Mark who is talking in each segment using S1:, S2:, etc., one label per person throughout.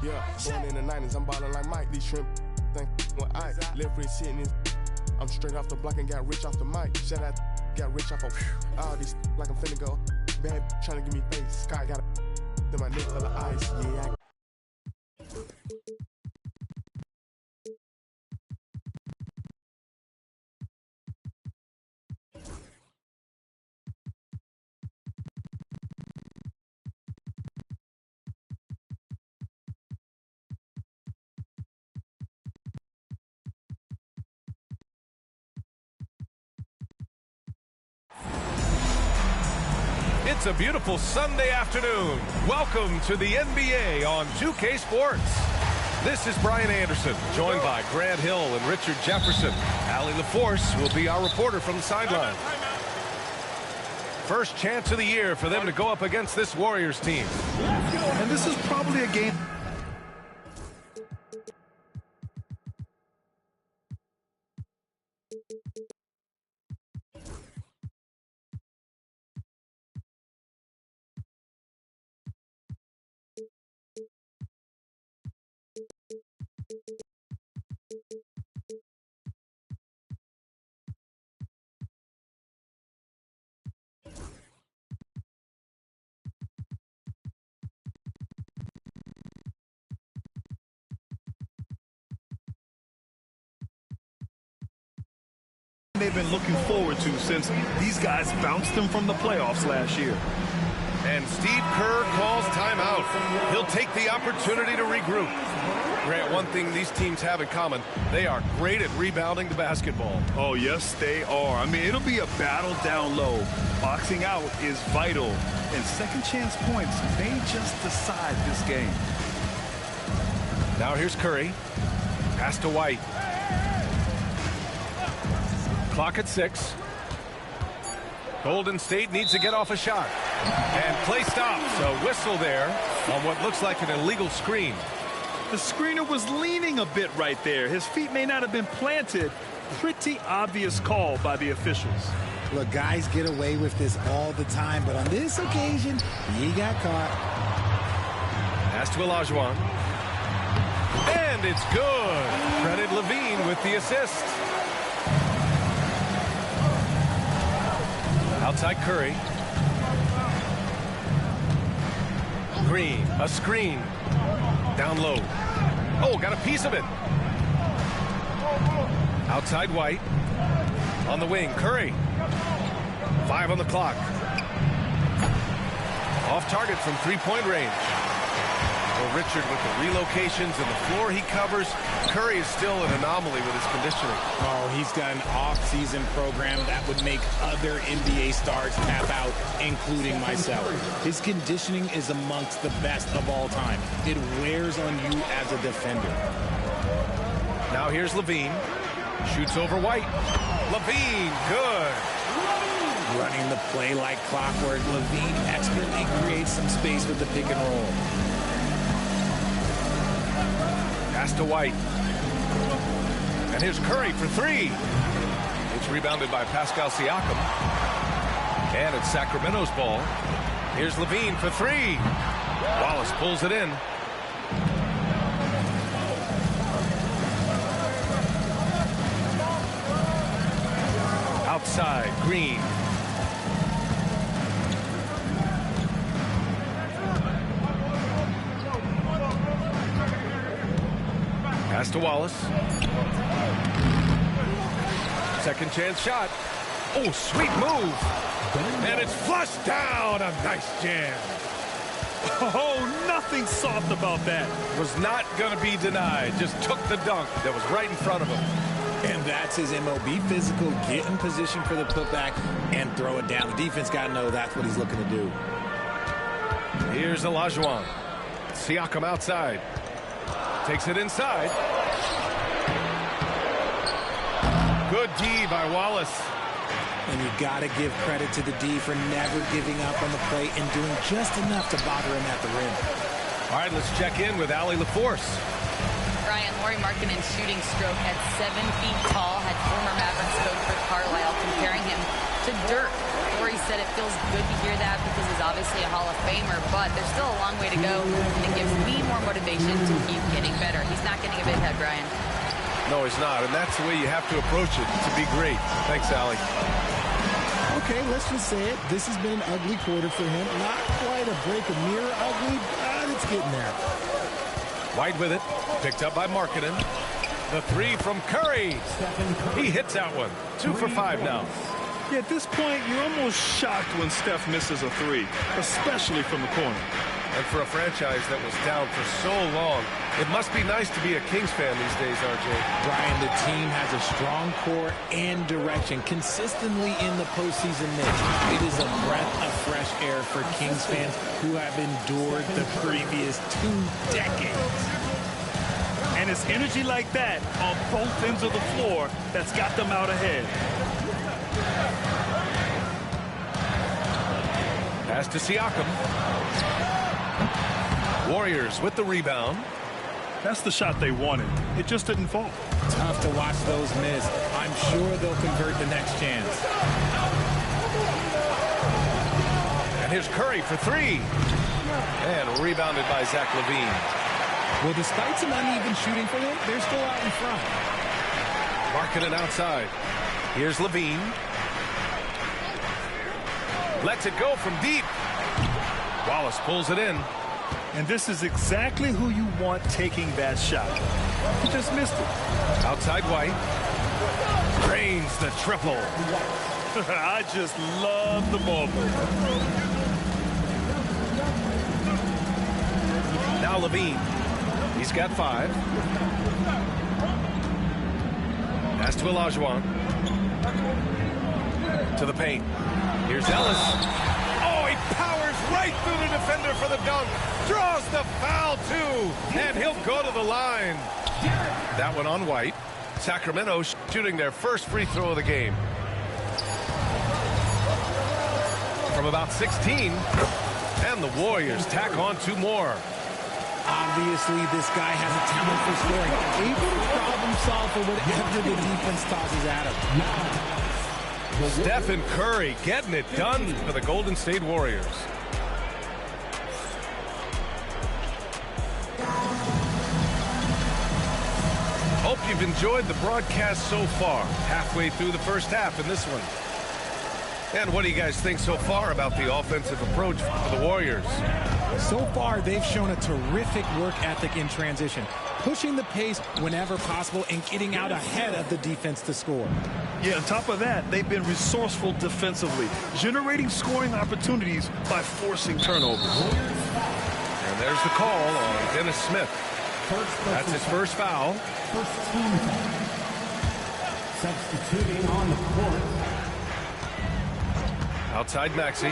S1: Yeah, born in the 90s, I'm ballin' like Mike. These shrimp think when I left wrist hitting this. I'm straight off the block and got rich off the mic. Shout out, got rich off of all these like I'm finna go. Bad trying to give me face. Sky got to my neck full of ice. Yeah,
S2: It's a beautiful Sunday afternoon. Welcome to the NBA on 2K Sports. This is Brian Anderson, joined by Grant Hill and Richard Jefferson. Allie LaForce will be our reporter from the sideline. First chance of the year for them to go up against this Warriors team.
S3: And this is probably a game. They've been looking forward to since these guys bounced them from the playoffs last year.
S2: And Steve Kerr calls timeout. He'll take the opportunity to regroup. Grant, one thing these teams have in common, they are great at rebounding the basketball.
S3: Oh, yes, they are. I mean, it'll be a battle down low. Boxing out is vital. And second chance points may just decide this game.
S2: Now here's Curry. Pass to White. Clock at 6. Golden State needs to get off a shot. And play stops. A whistle there on what looks like an illegal screen.
S3: The screener was leaning a bit right there. His feet may not have been planted. Pretty obvious call by the officials.
S4: Look, guys get away with this all the time, but on this occasion, he got caught.
S2: Pass to Olajuwon. And it's good. Credit Levine with the assist. Outside Curry. Green, a screen. Down low. Oh, got a piece of it. Outside White. On the wing, Curry. 5 on the clock. Off target from three-point range. Well, Richard, with the relocations and the floor he covers, Curry is still an anomaly with his conditioning.
S4: Oh, he's got an off-season program that would make other NBA stars tap out, including myself. His conditioning is amongst the best of all time. It wears on you as a defender.
S2: Now here's Levine. Shoots over White. Levine, good.
S4: Running the play like clockwork, Levine expertly creates some space with the pick and roll.
S2: Pass to White. And here's Curry for 3. It's rebounded by Pascal Siakam. And it's Sacramento's ball. Here's Levine for 3. Wallace pulls it in. Outside, Green. Pass to Wallace. Second chance shot. Oh, sweet move. And it's flushed down. A nice jam.
S3: Oh, nothing soft about that.
S2: Was not going to be denied. Just took the dunk that was right in front of him.
S4: And that's his MO. Be physical, get in position for the putback, and throw it down. The defense got to know that's what he's looking to do.
S2: Here's Olajuwon. Siakam outside. Takes it inside. Good D by Wallace.
S4: And you got to give credit to the D for never giving up on the play and doing just enough to bother him at the rim.
S2: All right, let's check in with Allie LaForce.
S5: Brian, Lauri Markkanen's shooting stroke at 7 feet tall had former Mavericks coach Rick Carlisle comparing him to Dirk. Corey said it feels good to hear that because he's obviously a Hall of Famer, but there's still a long way to go, and it gives me more motivation to keep getting better. He's not getting a big head, Brian.
S2: No, he's not, and that's the way you have to approach it to be great. Thanks, Allie.
S4: Okay, let's just say it. This has been an ugly quarter for him. Not quite a break a mirror ugly, but it's getting there.
S2: White with it, picked up by Markkanen. The three from Curry. He hits that one. 2 for 5 now.
S3: Yeah, at this point, you're almost shocked when Steph misses a three, especially from the corner.
S2: And for a franchise that was down for so long, it must be nice to be a Kings fan these days, RJ.
S4: Brian, the team has a strong core and direction consistently in the postseason mix. It is a breath of fresh air for Kings fans who have endured the previous 2 decades.
S3: And it's energy like that on both ends of the floor that's got them out ahead.
S2: Pass to Siakam. Warriors with the rebound.
S3: That's the shot they wanted. It just didn't fall.
S4: Tough to watch those miss. I'm sure they'll convert the next chance.
S2: And here's Curry for 3. And rebounded by Zach LaVine.
S4: Well, despite some uneven shooting for them, they're still out in front.
S2: Markkanen outside. Here's LaVine. Lets it go from deep. Wallace pulls it in.
S3: And this is exactly who you want taking that shot. He just missed it.
S2: Outside White. Drains the triple.
S3: I just love the moment.
S2: Now LaVine. He's got 5. Pass to Olajuwon. To the paint. Here's Ellis. Oh, he powers right through the defender for the dunk. Draws the foul, too. And he'll go to the line. That one on White. Sacramento shooting their first free throw of the game. From about 16. And the Warriors tack on 2 more.
S4: Obviously, this guy has a talent for scoring. Able to problem solve for whatever the defense tosses at him.
S2: Stephen Curry getting it done for the Golden State Warriors. Hope you've enjoyed the broadcast so far. Halfway through the first half in this one. And what do you guys think so far about the offensive approach for the Warriors?
S4: So far, they've shown a terrific work ethic in transition, pushing the pace whenever possible and getting out ahead of the defense to score.
S3: Yeah, on top of that, they've been resourceful defensively, generating scoring opportunities by forcing turnovers.
S2: And there's the call on Dennis Smith. That's his first foul.
S6: First team foul. Substituting on the court.
S2: Outside Maxey.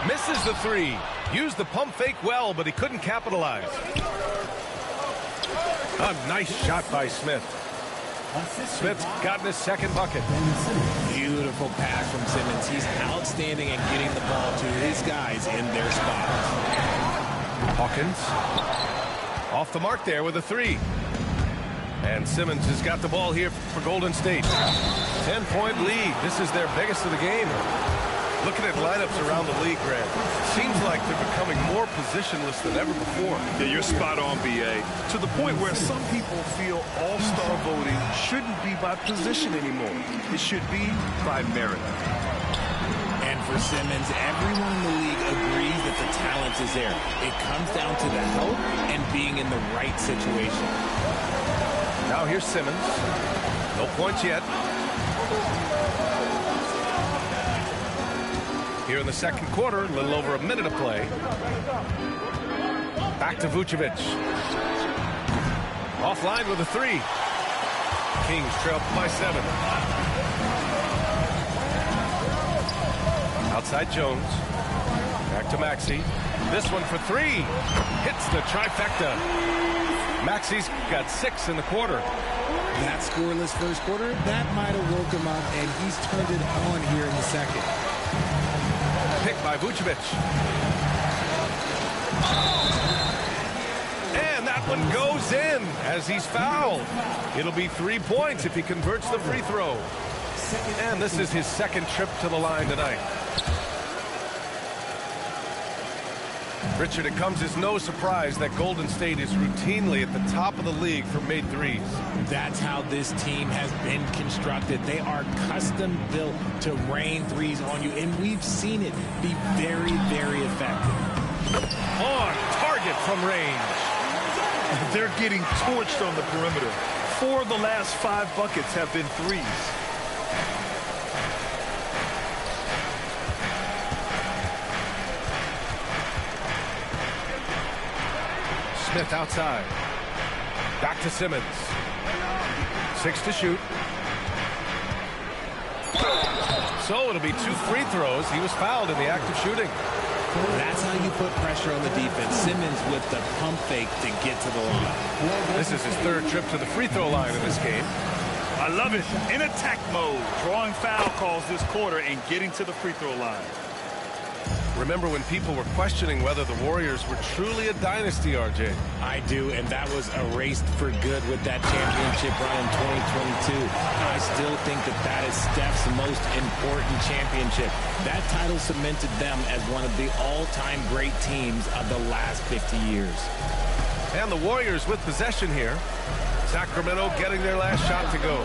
S2: Misses the 3. Used the pump fake well, but he couldn't capitalize. A nice shot by Smith. Smith's gotten his second bucket.
S4: Beautiful pass from Simmons. He's outstanding at getting the ball to his guys in their spots.
S2: Hawkins. Off the mark there with a 3. And Simmons has got the ball here for Golden State. 10-point lead. This is their biggest of the game. Looking at lineups around the league, Grant, seems like they're becoming more positionless than ever before.
S3: Yeah, you're spot on, B.A. To the point where some people feel all-star voting shouldn't be by position anymore. It should be by merit.
S4: And for Simmons, everyone in the league agrees that the talent is there. It comes down to the help and being in the right situation.
S2: Now here's Simmons. No points yet. Here in the second quarter, a little over a minute of play. Back to Vucevic. Offline with a 3. Kings trail by 7. Outside Jones. Back to Maxey. This one for 3. Hits the trifecta. Maxey's got 6 in the quarter.
S4: That scoreless first quarter, that might have woke him up, and he's turned it on here in the second.
S2: Picked by Vucevic. And that one goes in as he's fouled. It'll be 3 points if he converts the free throw. And this is his second trip to the line tonight. Richard, it comes as no surprise that Golden State is routinely at the top of the league for made threes.
S4: That's how this team has been constructed. They are custom built to rain threes on you, and we've seen it be very, very effective.
S2: On target from range.
S3: They're getting torched on the perimeter. 4 of the last 5 buckets have been threes.
S2: Smith outside. Back to Simmons. 6 to shoot. So it'll be 2 free throws. He was fouled in the act of shooting.
S4: That's how you put pressure on the defense. Simmons with the pump fake to get to the line.
S2: This is his 3rd trip to the free throw line in this game.
S3: I love it. In attack mode, drawing foul calls this quarter and getting to the free throw line.
S2: Remember when people were questioning whether the Warriors were truly a dynasty, RJ?
S4: I do, and that was erased for good with that championship run in 2022. I still think that is Steph's most important championship. That title cemented them as one of the all-time great teams of the last 50 years.
S2: And the Warriors with possession here. Sacramento getting their last shot to go.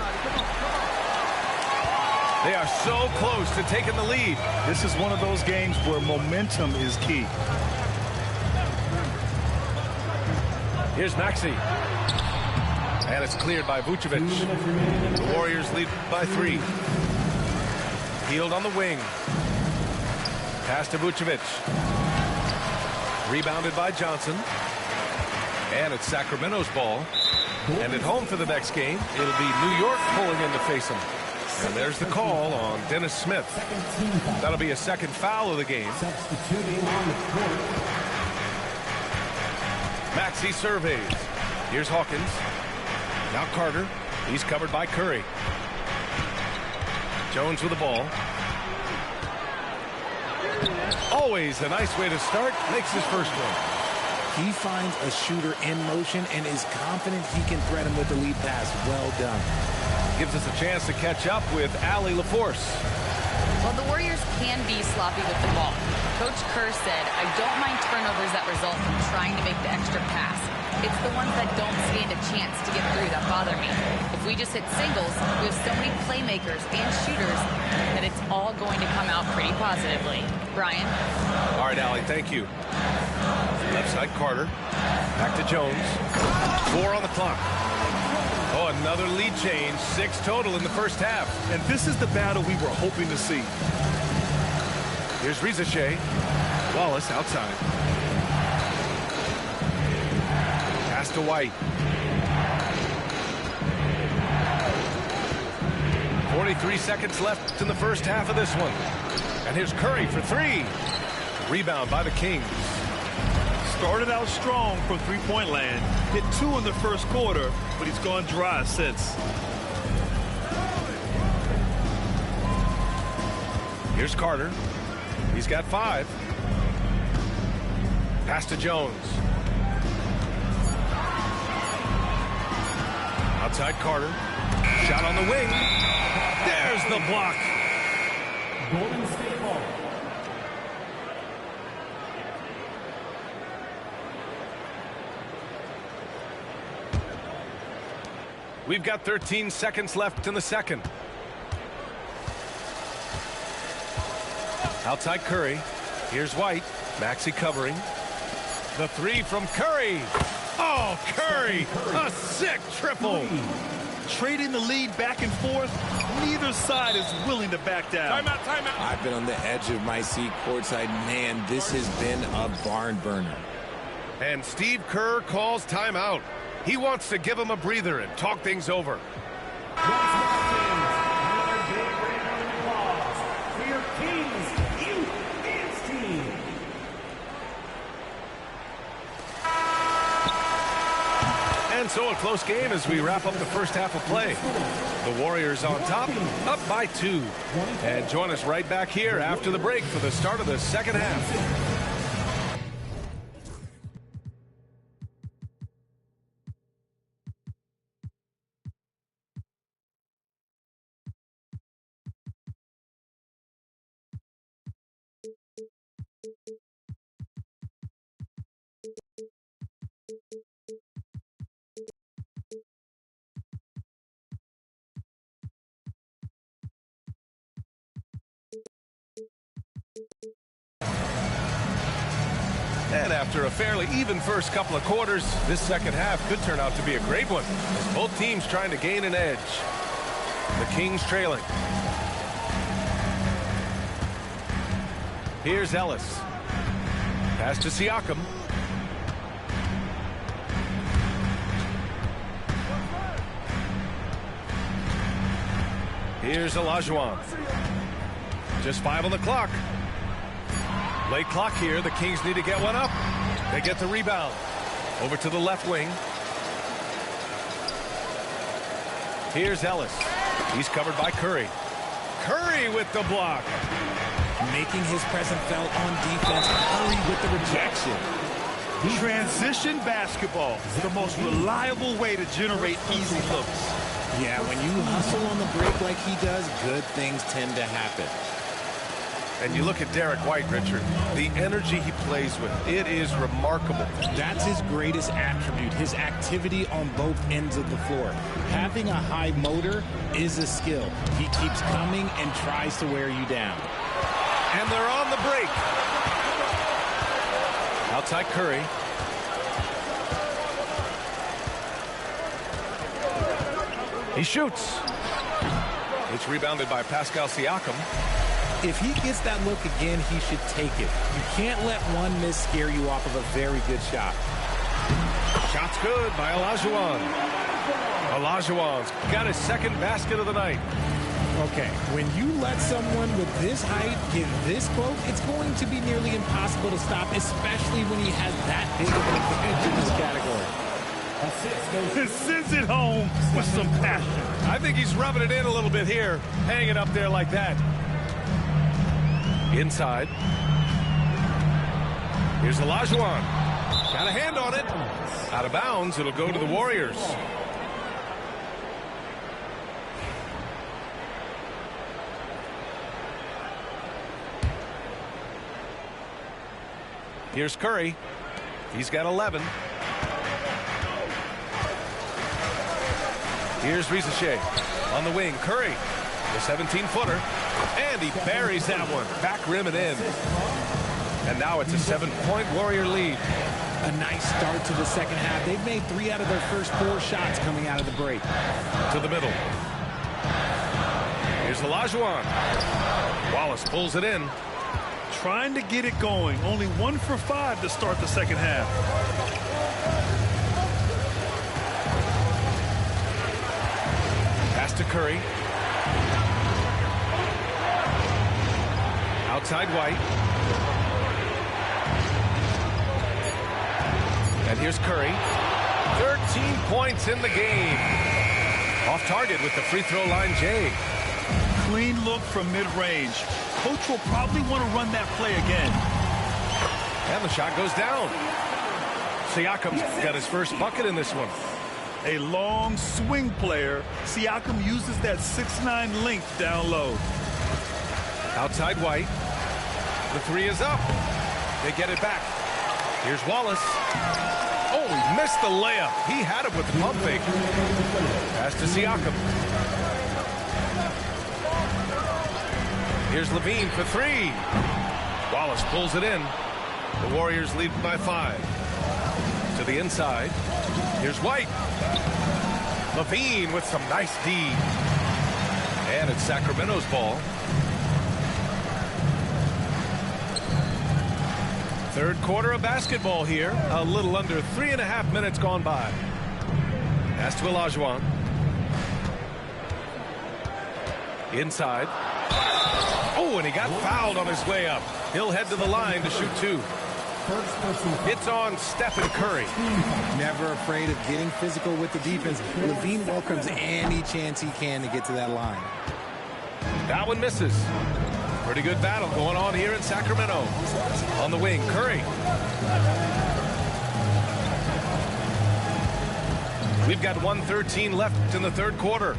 S2: They are so close to taking the lead.
S3: This is one of those games where momentum is key.
S2: Here's Maxey. And it's cleared by Vucevic. The Warriors lead by 3. Healed on the wing. Pass to Vucevic. Rebounded by Johnson. And it's Sacramento's ball. And at home for the next game, it'll be New York pulling in to face them. And there's the call on Dennis Smith. That'll be a 2nd foul of the game. Maxey surveys. Here's Hawkins. Now Carter. He's covered by Curry. Jones with the ball. Always a nice way to start. Makes his first one.
S4: He finds a shooter in motion and is confident he can thread him with the lead pass. Well done.
S2: Gives us a chance to catch up with Allie LaForce.
S5: Well, the Warriors can be sloppy with the ball. Coach Kerr said, I don't mind turnovers that result from trying to make the extra pass. It's the ones that don't stand a chance to get through that bother me. If we just hit singles, we have so many playmakers and shooters that it's all going to come out pretty positively. Brian?
S2: All right, Allie, thank you. Left side, Carter. Back to Jones. 4 on the clock. Oh, another lead change. 6 total in the first half.
S3: And this is the battle we were hoping to see.
S2: Here's Reza Shea. Wallace outside. Pass to White. 43 seconds left in the first half of this one. And here's Curry for 3. Rebound by the Kings.
S3: Started out strong from three-point land. Hit 2 in the first quarter, but he's gone dry since.
S2: Here's Carter. He's got 5. Pass to Jones. Outside Carter. Shot on the wing. There's the block.
S6: Golden State ball.
S2: We've got 13 seconds left in the second. Outside Curry. Here's White. Maxey covering. The 3 from Curry. Oh, Curry. A sick triple.
S3: Trading the lead back and forth. Neither side is willing to back down.
S2: Timeout, timeout.
S4: I've been on the edge of my seat courtside. Man, this has been a barn burner.
S2: And Steve Kerr calls timeout. He wants to give him a breather and talk things over. And so a close game as we wrap up the first half of play. The Warriors on top, up by 2. And join us right back here after the break for the start of the second half. And after a fairly even first couple of quarters, this second half could turn out to be a great one, as both teams trying to gain an edge. The Kings trailing. Here's Ellis. Pass to Siakam. Here's Olajuwon. Just 5 on the clock. Late clock here. The Kings need to get one up. They get the rebound. Over to the left wing. Here's Ellis. He's covered by Curry. Curry with the block.
S4: Making his presence felt on defense. Curry with the rejection.
S3: Transition basketball is the most reliable way to generate easy looks.
S4: Yeah, when you hustle on the break like he does, good things tend to happen.
S2: And you look at Derek White, Richard, the energy he plays with, it is remarkable.
S4: That's his greatest attribute, his activity on both ends of the floor. Having a high motor is a skill. He keeps coming and tries to wear you down.
S2: And they're on the break. Outside Curry. He shoots. It's rebounded by Pascal Siakam.
S4: If he gets that look again, he should take it. You can't let one miss scare you off of a very good shot.
S2: Shot's good by Olajuwon. Olajuwon's got his second basket of the night.
S4: Okay, when you let someone with this height get this close, it's going to be nearly impossible to stop, especially when he has that big of an advantage in this category.
S3: He sends it home with some passion.
S2: I think he's rubbing it in a little bit here, hanging up there like that. Inside. Here's Olajuwon. Got a hand on it. Out of bounds. It'll go to the Warriors. Here's Curry. He's got 11. Here's Risache on the wing. Curry, the 17-footer. And he buries that one. Back rim and in. And now it's a 7-point Warrior lead.
S4: A nice start to the second half. They've made 3 out of their first 4 shots coming out of the break.
S2: To the middle. Here's Olajuwon. Wallace pulls it in.
S3: Trying to get it going. Only 1 for 5 to start the second half.
S2: Pass to Curry. Outside White. And here's Curry. 13 points in the game. Off target with the free throw line, Jay.
S3: Clean look from mid-range. Coach will probably want to run that play again.
S2: And the shot goes down. Siakam's got his first bucket in this one.
S3: A long swing player. Siakam uses that 6'9" length down low.
S2: Outside White. The 3 is up. They get it back. Here's Wallace. Oh, he missed the layup. He had it with the pump fake. Pass to Siakam. Here's Levine for 3. Wallace pulls it in. The Warriors lead by 5. To the inside. Here's White. Levine with some nice D. And it's Sacramento's ball. Third quarter of basketball here. A little under 3.5 minutes gone by. Pass to Olajuwon. Inside. Oh, and he got fouled on his way up. He'll head to the line to shoot 2. It's on Stephen Curry.
S4: Never afraid of getting physical with the defense. Levine welcomes any chance he can to get to that line.
S2: That one misses. Pretty good battle going on here in Sacramento. On the wing, Curry. We've got 1:13 left in the third quarter.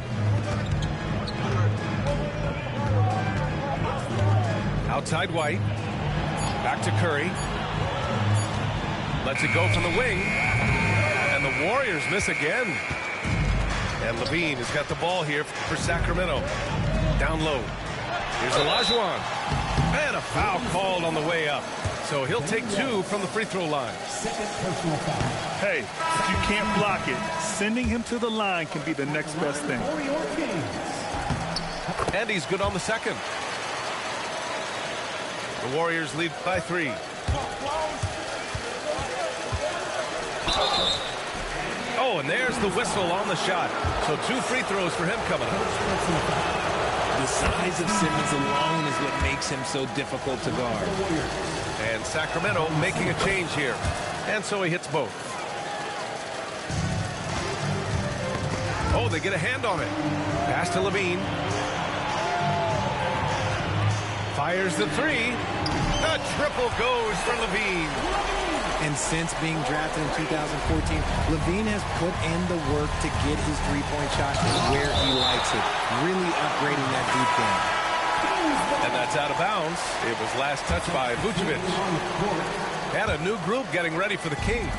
S2: Outside White. Back to Curry. Lets it go from the wing. And the Warriors miss again. And Levine has got the ball here for Sacramento. Down low. Here's Olajuwon. And a foul called on the way up. So he'll take 2 from the free throw line.
S6: Second personal foul.
S3: Hey, if you can't block it, sending him to the line can be the next best thing.
S6: For your Kings.
S2: And he's good on the second. The Warriors lead by 3. Oh, and there's the whistle on the shot. So 2 free throws for him coming up.
S4: The size of Simmons alone is what makes him so difficult to guard.
S2: And Sacramento making a change here. And so he hits both. Oh, they get a hand on it. Pass to Levine. Fires the 3. The triple goes for Levine.
S4: And since being drafted in 2014, Levine has put in the work to get his three-point shot where he likes it, really upgrading that deep game.
S2: And that's out of bounds. It was last touched by Vucevic. And a new group getting ready for the Kings.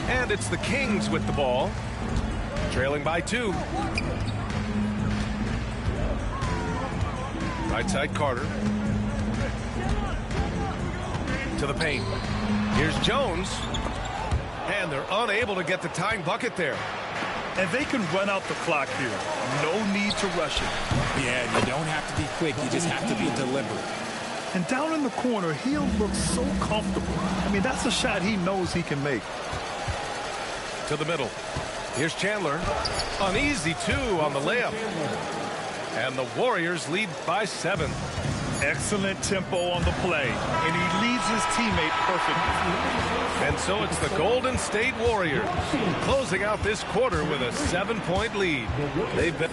S2: And it's the Kings with the ball, trailing by 2. Right side Carter. To the paint. Here's Jones. And they're unable to get the tying bucket there.
S3: And they can run out the clock here. No need to rush it.
S4: Yeah, you don't have to be quick. You just have to be deliberate.
S3: And down in the corner, he'll look so comfortable. I mean, that's a shot he knows he can make.
S2: To the middle. Here's Chandler. An easy 2 on the layup. And the Warriors lead by 7.
S3: Excellent tempo on the play, and he leads his teammate perfectly.
S2: And so it's the Golden State Warriors closing out this quarter with a 7-point lead. They've been...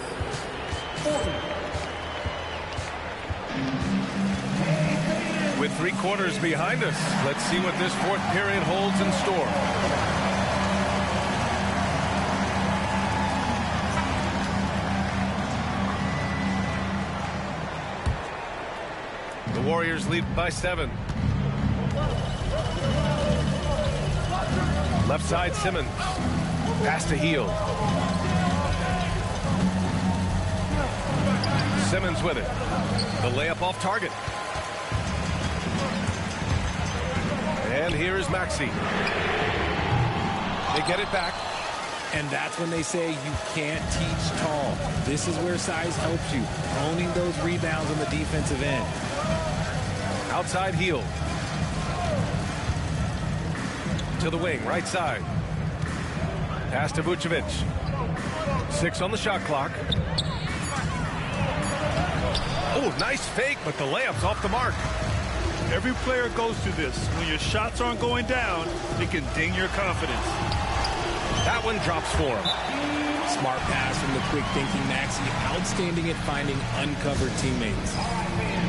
S2: With 3 quarters behind us, let's see what this 4th period holds in store. The Warriors lead by 7. Left side Simmons. Pass to Hield. Simmons with it. The layup off target. And here is Maxey. They get it back.
S4: And that's when they say you can't teach tall. This is where size helps you, owning those rebounds on the defensive end.
S2: Outside Hield. To the wing, right side. Pass to Vucevic. 6 on the shot clock. Oh, nice fake, but the layup's off the mark.
S3: Every player goes through this. When your shots aren't going down, it can ding your confidence.
S2: That one drops for him.
S4: Smart pass from the quick-thinking Maxey. Outstanding at finding uncovered teammates.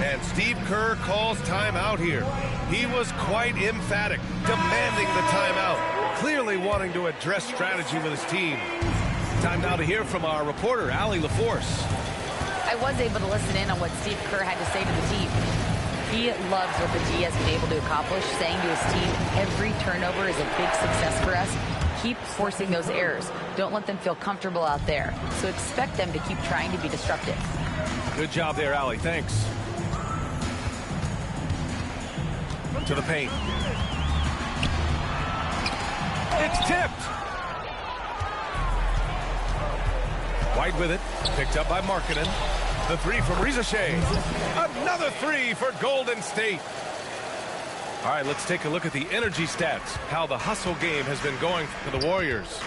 S2: And Steve Kerr calls timeout here. He was quite emphatic, demanding the timeout, clearly wanting to address strategy with his team. Time now to hear from our reporter, Allie LaForce.
S5: I was able to listen in on what Steve Kerr had to say to the team. He loves what the D has been able to accomplish, saying to his team, every turnover is a big success for us. Keep forcing those errors. Don't let them feel comfortable out there. So expect them to keep trying to be disruptive.
S2: Good job there, Allie. Thanks. To the paint. It's tipped. White with it. Picked up by Markkanen. The 3 from Rizachet. Another 3 for Golden State. All right, let's take a look at the energy stats, how the hustle game has been going for the Warriors.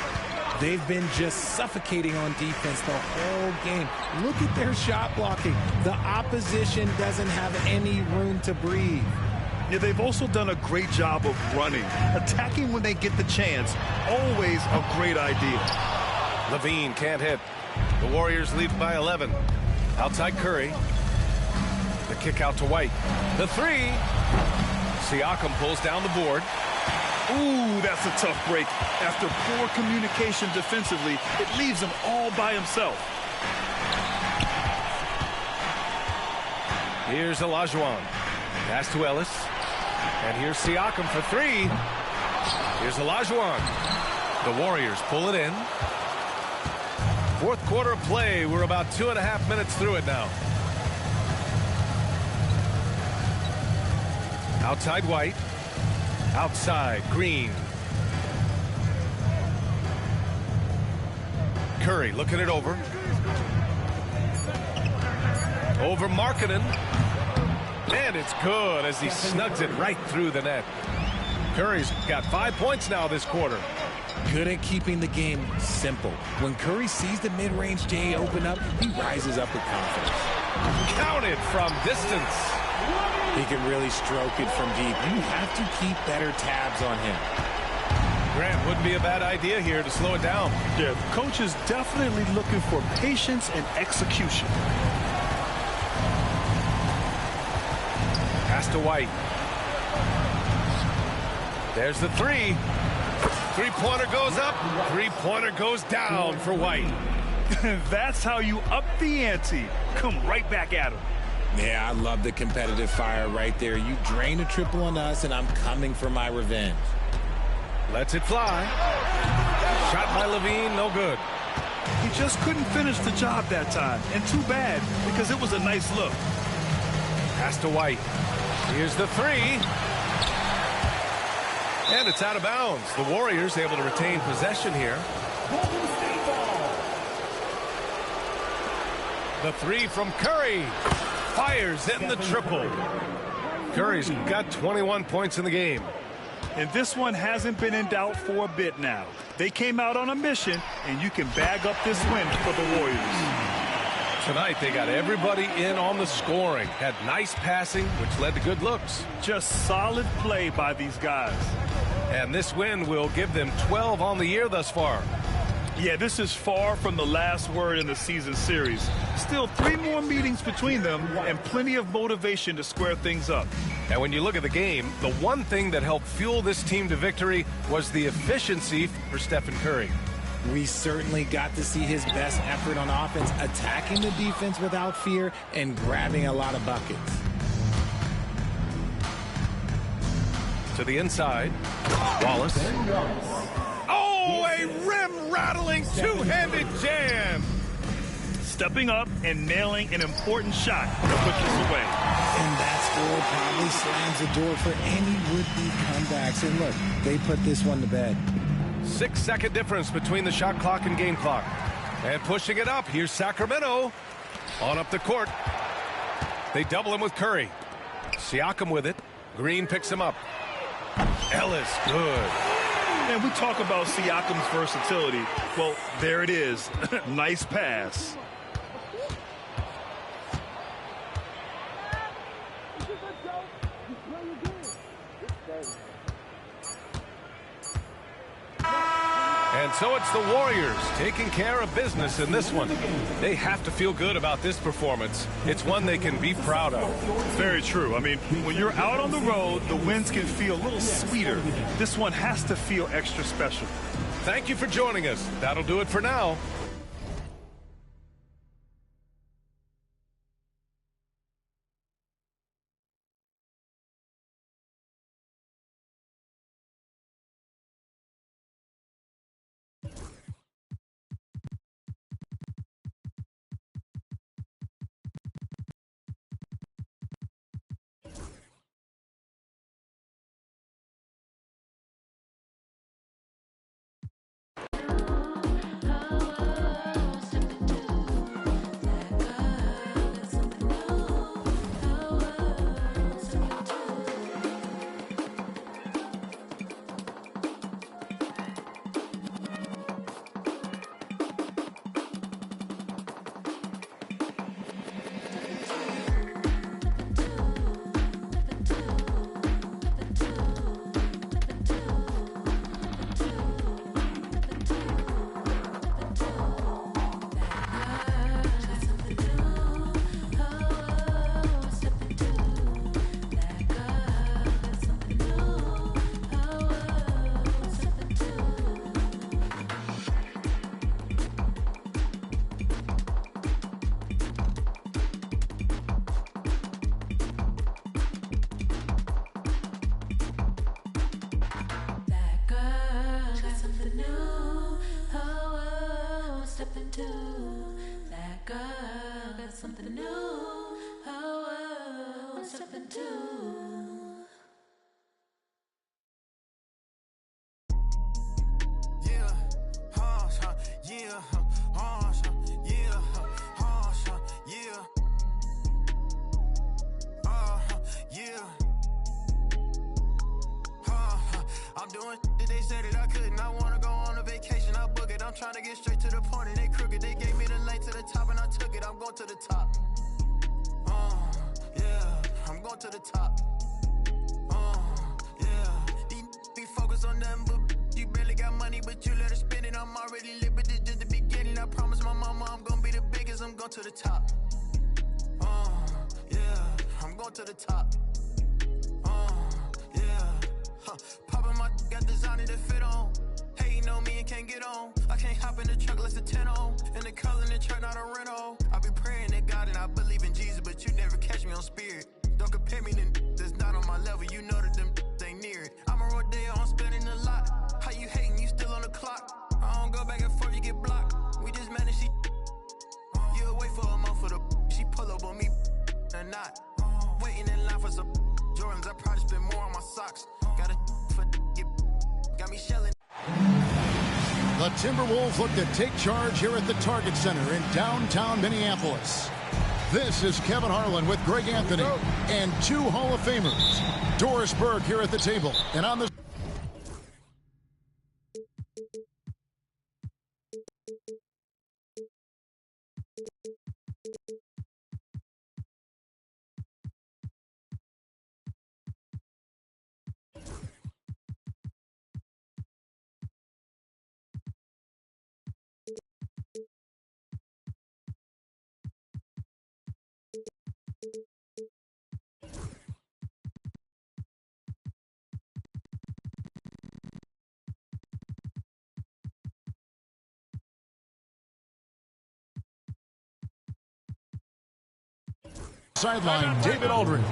S4: They've been just suffocating on defense the whole game. Look at their shot blocking. The opposition doesn't have any room to breathe.
S3: Yeah, they've also done a great job of running. Attacking when they get the chance, always a great idea.
S2: Levine can't hit. The Warriors lead by 11. Outside Curry. The kick out to White. The 3. Siakam pulls down the board.
S3: Ooh, that's a tough break. After poor communication defensively, it leaves him all by himself.
S2: Here's Olajuwon. Pass to Ellis. And here's Siakam for 3. Here's Olajuwon. The Warriors pull it in. 4th quarter of play. We're about 2.5 minutes through it now. Outside White. Outside Green. Curry looking it over. Over Markkanen. And it's good as he snugs it right through the net. Curry's got 5 points now this quarter.
S4: Good at keeping the game simple. When Curry sees the mid-range J open up, he rises up with confidence.
S2: Counted from distance.
S4: He can really stroke it from deep. You have to keep better tabs on him.
S2: Grant, wouldn't be a bad idea here to slow it down.
S3: Yeah, the coach is definitely looking for patience and execution.
S2: Pass to White. There's the three. Three-pointer goes up. Three-pointer goes down for White.
S3: That's how you up the ante. Come right back at him.
S4: Yeah, I love the competitive fire right there. You drain a triple on us, and I'm coming for my revenge.
S2: Lets it fly. Shot by Levine, no good.
S3: He just couldn't finish the job that time. And too bad, because it was a nice look.
S2: Pass to White. Here's the three. And it's out of bounds. The Warriors able to retain possession here. The three from Curry. Fires in the triple. Curry's got 21 points in the game.
S3: And this one hasn't been in doubt for a bit now. They came out on a mission, and you can bag up this win for the Warriors.
S2: Tonight, they got everybody in on the scoring. Had nice passing, which led to good looks.
S3: Just solid play by these guys.
S2: And this win will give them 12 on the year thus far.
S3: Yeah, this is far from the last word in the season series. Still 3 more meetings between them and plenty of motivation to square things up.
S2: And when you look at the game, the one thing that helped fuel this team to victory was the efficiency for Stephen Curry.
S4: We certainly got to see his best effort on offense, attacking the defense without fear and grabbing a lot of buckets.
S2: To the inside, Wallace. Oh, a rim-rattling two-handed jam.
S3: Stepping up and nailing an important shot to put this away.
S4: And that score probably slams the door for any would-be comebacks. And look, they put this one to bed.
S2: 6-second difference between the shot clock and game clock. And pushing it up, here's Sacramento. On up the court. They double him with Curry. Siakam with it. Green picks him up. Ellis, good.
S3: And we talk about Siakam's versatility. Well, there it is. Nice pass.
S2: And so it's the Warriors taking care of business in this one. They have to feel good about this performance. It's one they can be proud of.
S3: Very true. I mean, when you're out on the road, the wins can feel a little sweeter. This one has to feel extra special.
S2: Thank you for joining us. That'll do it for now.
S7: Something new, oh, step into. doing that they said that I couldn't. I wanna go on a vacation, I book it. I'm trying to get straight to the point and they crooked. They gave me the lane to the top and I took it. I'm going to the top. Yeah, I'm going to the top. Yeah, these be focused on them, but you barely got money, but you let her spend it. I'm already lit, but this just the beginning. I promise my mama I'm gonna be the biggest. I'm going to the top. Yeah, I'm going to the top. Poppin' my got designer to fit on. Hating on me and can't get on. I can't hop in the truck less than 10 on. And the color in the truck not a rental. I be praying to God and I believe in Jesus, but you never catch me on spirit. Don't compare me to that's not on my level. You know that them ain't near it. I'm a Rodeo, I'm spending a lot. How you hating? You still on the clock. I don't go back and forth, you get blocked. We just managed she. You wait for a month for the she pull up on me or not. Waiting in line for some Jordans. I probably spend more on my socks. Got me shelling.
S8: The Timberwolves look to take charge here at the Target Center in downtown Minneapolis. This is Kevin Harlan with Greg Anthony and two Hall of Famers. Doris Burke here at the table. And on the sideline, David Aldridge.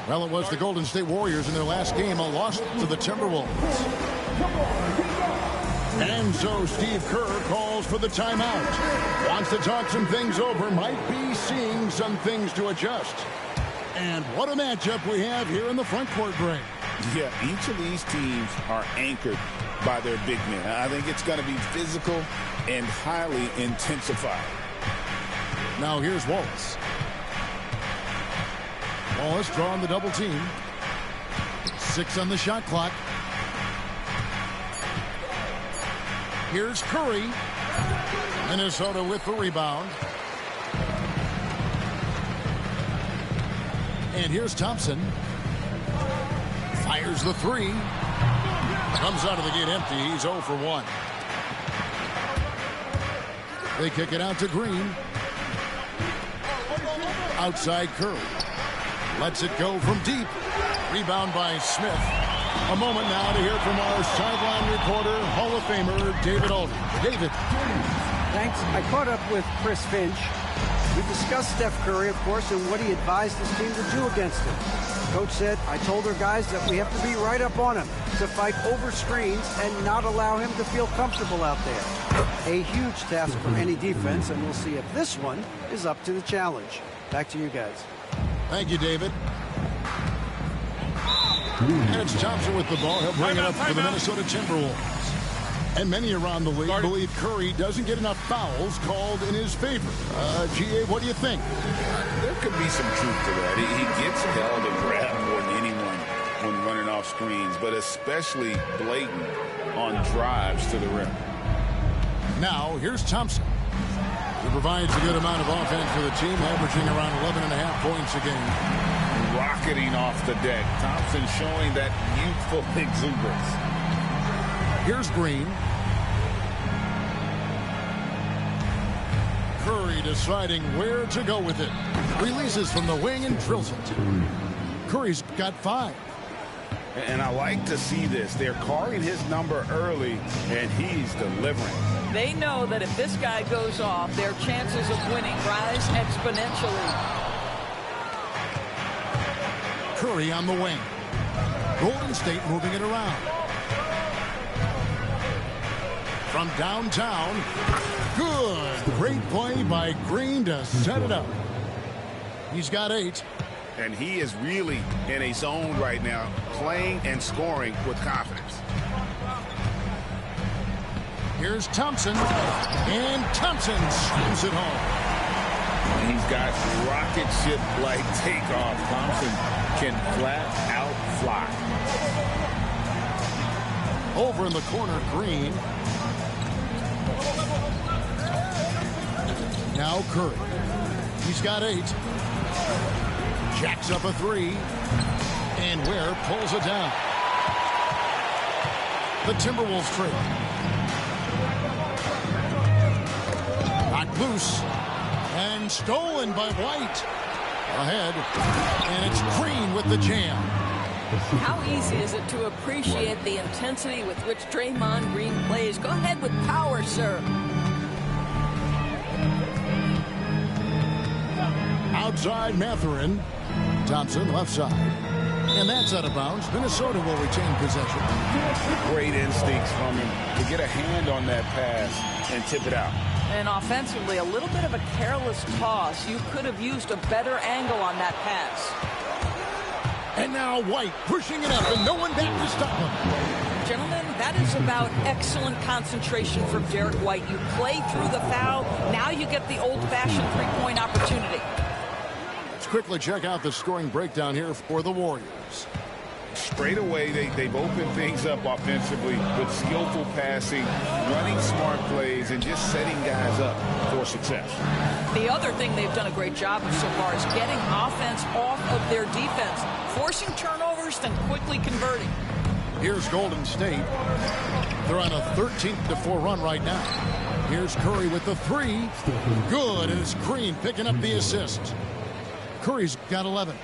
S8: Well, it was the Golden State Warriors in their last game, a loss to the Timberwolves. And so Steve Kerr calls for the timeout. Wants to talk some things over, might be seeing some things to adjust. And what a matchup we have here in the front court, Greg.
S9: Yeah, each of these teams are anchored by their big men. I think it's going to be physical and highly intensified.
S8: Now here's Wallace. Wallace drawing the double team. 6 on the shot clock. Here's Curry. Minnesota with the rebound. And here's Thompson. Fires the 3. Comes out of the gate empty. He's 0 for 1. They kick it out to Green. Outside Curry. Lets it go from deep. Rebound by Smith. A moment now to hear from our sideline reporter, Hall of Famer, David Aldridge. David.
S10: Thanks. I caught up with Chris Finch. We discussed Steph Curry, of course, and what he advised his team to do against him. Coach said, I told our guys that we have to be right up on him, to fight over screens and not allow him to feel comfortable out there. A huge task for any defense, and we'll see if this one is up to the challenge. Back to you guys.
S8: Thank you, David. And it's Thompson with the ball. He'll bring it up for the Minnesota Timberwolves. And many around the league believe Curry doesn't get enough fouls called in his favor. G.A., what do you think?
S9: There could be some truth to that. He gets held and grabbed more than anyone when running off off screens, but especially blatant on drives to the rim.
S8: Now, here's Thompson. He provides a good amount of offense for the team, averaging around 11.5 points a game.
S9: Rocketing off the deck. Thompson showing that youthful exuberance.
S8: Here's Green. Curry deciding where to go with it. Releases from the wing and drills it. Curry's got 5.
S9: And I like to see this. They're calling his number early, and he's delivering.
S11: They know that if this guy goes off, their chances of winning rise exponentially.
S8: Curry on the wing. Golden State moving it around. From downtown. Good. Great play by Green to set it up. He's got 8.
S9: And he is really in a zone right now, playing and scoring with confidence.
S8: Here's Thompson. And Thompson slams it home.
S9: He's got rocket ship-like takeoff. Thompson can flat out fly.
S8: Over in the corner, Green. Now Curry. He's got 8. Jacks up a 3. And Ware pulls it down. The Timberwolves trail. Knocked loose. And stolen by White. Ahead. And it's Green with the jam.
S11: How easy is it to appreciate the intensity with which Draymond Green plays? Go ahead with power, sir.
S8: Outside Mathurin. Thompson left side. And that's out of bounds. Minnesota will retain possession.
S9: Great instincts from him to get a hand on that pass and tip it out.
S11: And offensively, a little bit of a careless toss. You could have used a better angle on that pass.
S8: And now White pushing it up and no one back to stop him.
S11: Gentlemen, that is about excellent concentration from Derek White. You play through the foul. Now you get the old-fashioned three-point opportunity.
S8: Let's quickly check out the scoring breakdown here for the Warriors.
S9: Straight away, they've opened things up offensively with skillful passing, running smart plays, and just setting guys up for success.
S11: The other thing they've done a great job of so far is getting offense off of their defense, forcing turnovers, then quickly converting.
S8: Here's Golden State. They're on a 13-4 run right now. Here's Curry with the 3. Good, and it's Green picking up the assist. Curry's got 11.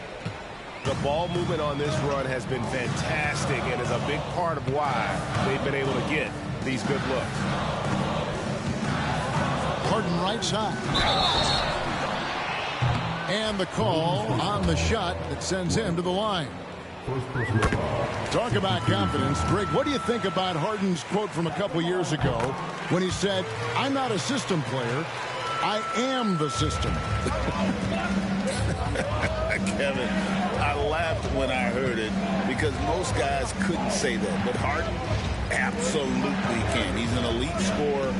S12: The ball movement on this run has been fantastic and is a big part of why they've been able to get these good looks.
S8: Harden right side. And the call on the shot that sends him to the line. Talk about confidence. Greg, what do you think about Harden's quote from a couple years ago when he said, "I'm not a system player, I am the system"?
S9: Kevin, I laughed when I heard it because most guys couldn't say that, but Harden absolutely can. He's an elite scorer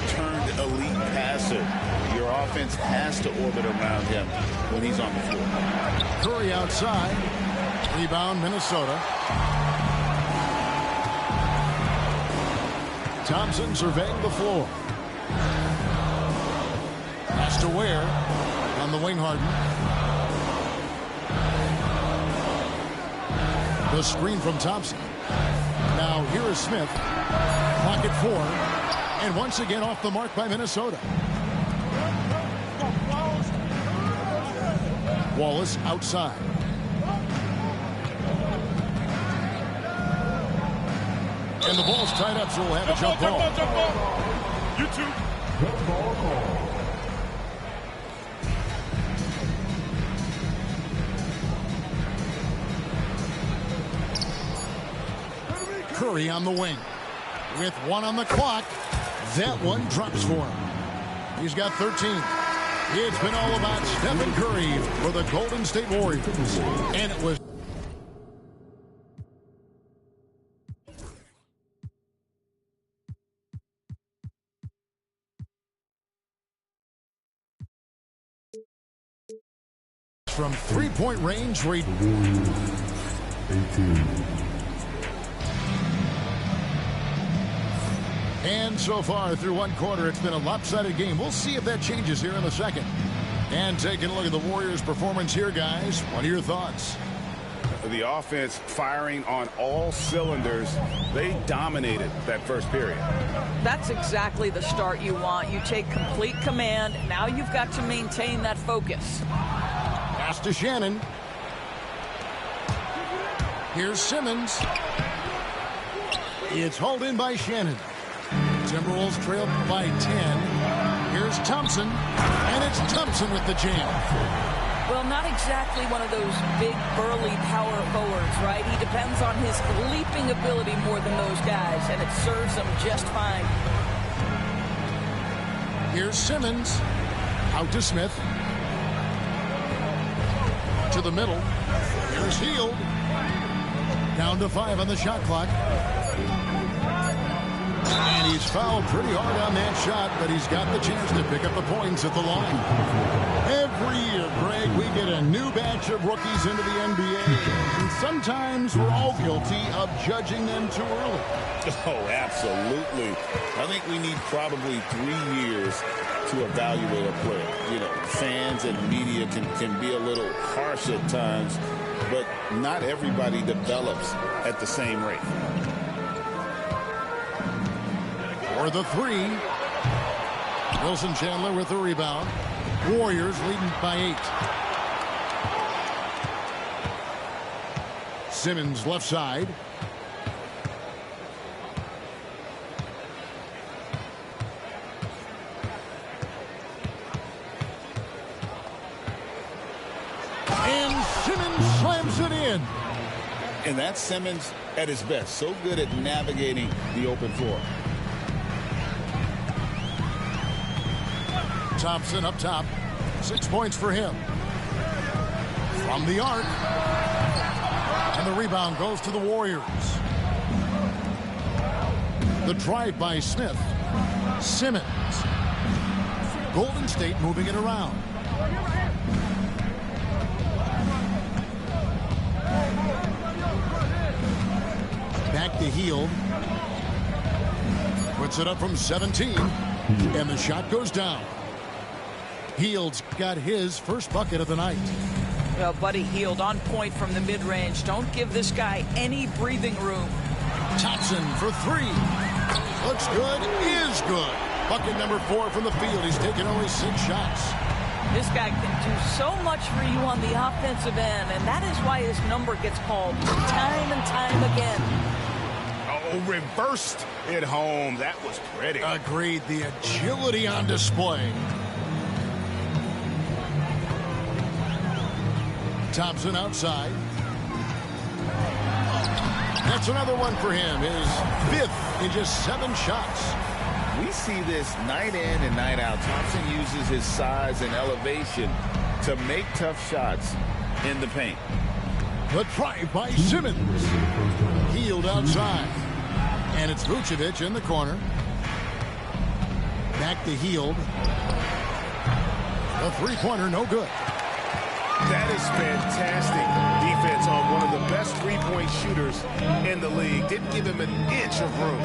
S9: turned elite passer. Your offense has to orbit around him when he's on the floor.
S8: Curry outside. Rebound Minnesota. Thompson surveying the floor. Pass to Ware on the wing. Harden. The screen from Thompson. Now here is Smith. Pocket 4. And once again off the mark by Minnesota. Wallace outside. And the ball's tied up, so we'll have a jump ball.
S3: Jump ball. You too.
S6: Jump ball call.
S8: Curry on the wing. With 1 on the clock. That one drops for him. He's got 13. It's been all about Stephen Curry for the Golden State Warriors. And it was from three-point range where he
S6: 18.
S8: And so far through one quarter, it's been a lopsided game. We'll see if that changes here in the second. And taking a look at the Warriors' performance here, guys. What are your thoughts?
S3: The offense firing on all cylinders. They dominated that first period.
S11: That's exactly the start you want. You take complete command. Now you've got to maintain that focus.
S8: Pass to Shannon. Here's Simmons. It's hauled in by Shannon. Timberwolves trail by 10. Here's Thompson. And it's Thompson with the jam.
S11: Well, not exactly one of those big, burly power forwards, right? He depends on his leaping ability more than those guys, and it serves him just fine.
S8: Here's Simmons. Out to Smith. To the middle. Here's Hield. Down to 5 on the shot clock. And he's fouled pretty hard on that shot, but he's got the chance to pick up the points at the line. Every year, Greg, we get a new batch of rookies into the NBA, and sometimes we're all guilty of judging them too early.
S9: Oh, absolutely. I think we need probably 3 years to evaluate a player. You know, fans and media can be a little harsh at times, but not everybody develops at the same rate.
S8: For the 3. Wilson Chandler with the rebound. Warriors leading by 8. Simmons left side. And Simmons slams it in.
S9: And that's Simmons at his best. So good at navigating the open floor.
S8: Thompson up top. 6 points for him. From the arc. And the rebound goes to the Warriors. The drive by Smith. Simmons. Golden State moving it around. Back to Hield. Puts it up from 17. And the shot goes down. Hield's got his first bucket of the night.
S11: Well, Buddy Hield on point from the mid-range. Don't give this guy any breathing room.
S8: Thompson for 3. Looks good, is good. Bucket number 4 from the field. He's taken only 6 shots.
S11: This guy can do so much for you on the offensive end, and that is why his number gets called time and time again.
S3: Oh, reversed it home. That was pretty.
S8: Agreed. The agility on display. Thompson outside. That's another one for him. His 5th in just 7 shots.
S9: We see this night in and night out. Thompson uses his size and elevation to make tough shots in the paint.
S8: The drive by Simmons. Hield outside. And it's Vucevic in the corner. Back to Hield. The 3-pointer, no good.
S12: That is fantastic defense on one of the best 3-point shooters in the league. Didn't give him an inch of room.